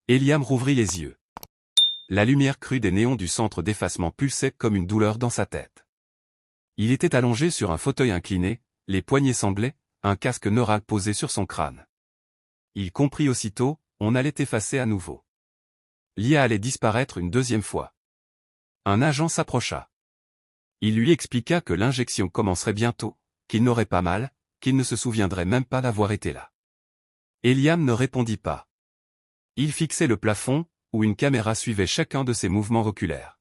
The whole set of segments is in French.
Eliam rouvrit les yeux. La lumière crue des néons du centre d'effacement pulsait comme une douleur dans sa tête. Il était allongé sur un fauteuil incliné, les poignets sanglaient, un casque neural posé sur son crâne. Il comprit aussitôt, on allait effacer à nouveau. L'IA allait disparaître une deuxième fois. Un agent s'approcha. Il lui expliqua que l'injection commencerait bientôt, qu'il n'aurait pas mal, qu'il ne se souviendrait même pas d'avoir été là. Eliam ne répondit pas. Il fixait le plafond, où une caméra suivait chacun de ses mouvements oculaires.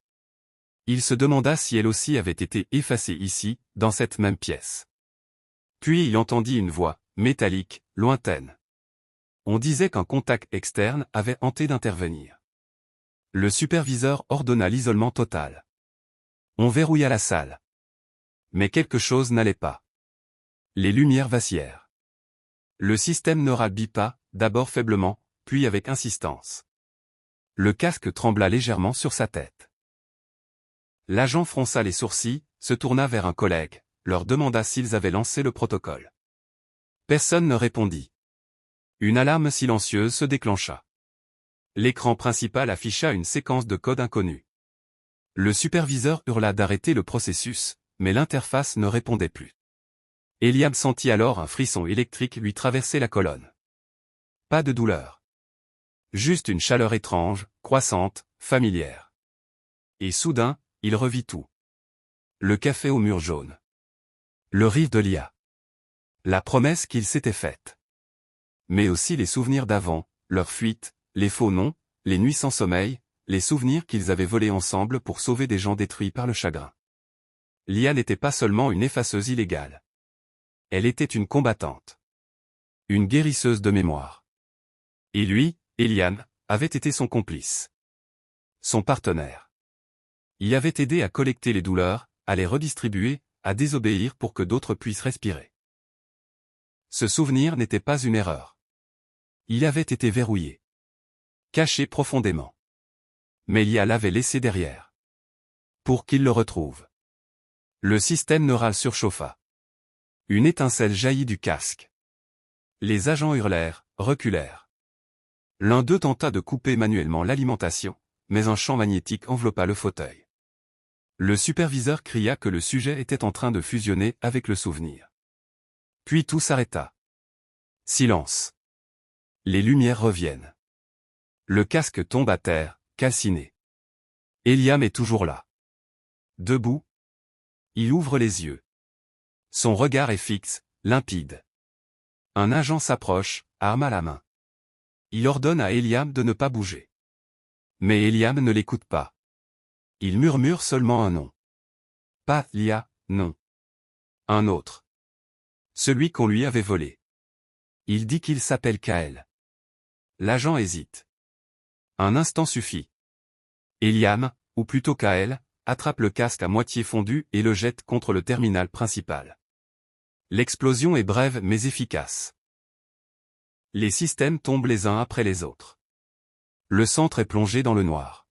Il se demanda si elle aussi avait été effacée ici, dans cette même pièce. Puis il entendit une voix, métallique, lointaine. On disait qu'un contact externe avait tenté d'intervenir. Le superviseur ordonna l'isolement total. On verrouilla la salle. Mais quelque chose n'allait pas. Les lumières vacillèrent. Le système neural bipa, d'abord faiblement, puis avec insistance. Le casque trembla légèrement sur sa tête. L'agent fronça les sourcils, se tourna vers un collègue, leur demanda s'ils avaient lancé le protocole. Personne ne répondit. Une alarme silencieuse se déclencha. L'écran principal afficha une séquence de code inconnu. Le superviseur hurla d'arrêter le processus, mais l'interface ne répondait plus. Eliam sentit alors un frisson électrique lui traverser la colonne. Pas de douleur. Juste une chaleur étrange, croissante, familière. Et soudain, il revit tout. Le café au mur jaune. Le rire de l'IA. La promesse qu'il s'était faite. Mais aussi les souvenirs d'avant, leur fuite, les faux noms, les nuits sans sommeil, les souvenirs qu'ils avaient volés ensemble pour sauver des gens détruits par le chagrin. L'IA n'était pas seulement une effaceuse illégale. Elle était une combattante. Une guérisseuse de mémoire. Et lui, Eliam, avait été son complice. Son partenaire. Il avait aidé à collecter les douleurs, à les redistribuer, à désobéir pour que d'autres puissent respirer. Ce souvenir n'était pas une erreur. Il avait été verrouillé. Caché profondément. Mais l'IA l'avait laissé derrière. Pour qu'il le retrouve. Le système neural surchauffa. Une étincelle jaillit du casque. Les agents hurlèrent, reculèrent. L'un d'eux tenta de couper manuellement l'alimentation, mais un champ magnétique enveloppa le fauteuil. Le superviseur cria que le sujet était en train de fusionner avec le souvenir. Puis tout s'arrêta. Silence. Les lumières reviennent. Le casque tombe à terre, calciné. Eliam est toujours là. Debout. Il ouvre les yeux. Son regard est fixe, limpide. Un agent s'approche, arme à la main. Il ordonne à Eliam de ne pas bouger. Mais Eliam ne l'écoute pas. Il murmure seulement un nom. Pas l'IA, non. Un autre. Celui qu'on lui avait volé. Il dit qu'il s'appelle Kael. L'agent hésite. Un instant suffit. Eliam, ou plutôt Kael, attrape le casque à moitié fondu et le jette contre le terminal principal. L'explosion est brève mais efficace. Les systèmes tombent les uns après les autres. Le centre est plongé dans le noir.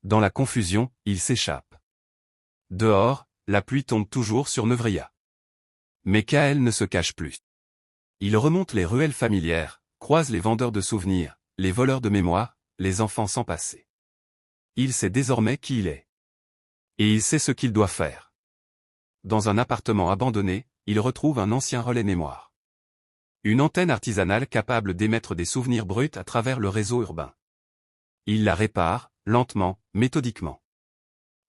Dans la confusion, il s'échappe. Dehors, la pluie tombe toujours sur Nevria. Mais Kael ne se cache plus. Il remonte les ruelles familières, croise les vendeurs de souvenirs, les voleurs de mémoire, les enfants sans passé. Il sait désormais qui il est. Et il sait ce qu'il doit faire. Dans un appartement abandonné, il retrouve un ancien relais mémoire. Une antenne artisanale capable d'émettre des souvenirs bruts à travers le réseau urbain. Il la répare, lentement, méthodiquement.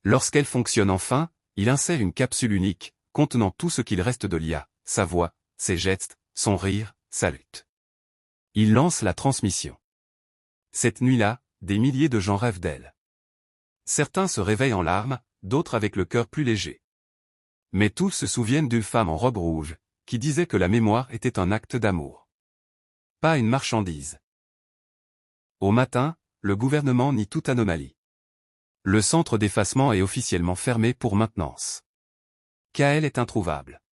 Lorsqu'elle fonctionne enfin, il insère une capsule unique, contenant tout ce qu'il reste de l'IA, sa voix, ses gestes, son rire, sa lutte. Il lance la transmission. Cette nuit-là, des milliers de gens rêvent d'elle. Certains se réveillent en larmes, d'autres avec le cœur plus léger. Mais tous se souviennent d'une femme en robe rouge, qui disait que la mémoire était un acte d'amour. Pas une marchandise. Au matin, le gouvernement nie toute anomalie. Le centre d'effacement est officiellement fermé pour maintenance. Kael est introuvable.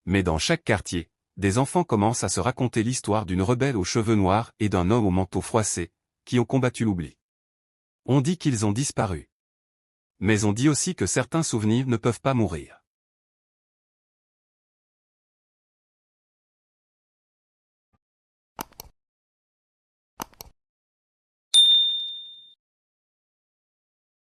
Mais dans chaque quartier, des enfants commencent à se raconter l'histoire d'une rebelle aux cheveux noirs et d'un homme au manteau froissé, qui ont combattu l'oubli. On dit qu'ils ont disparu. Mais on dit aussi que certains souvenirs ne peuvent pas mourir.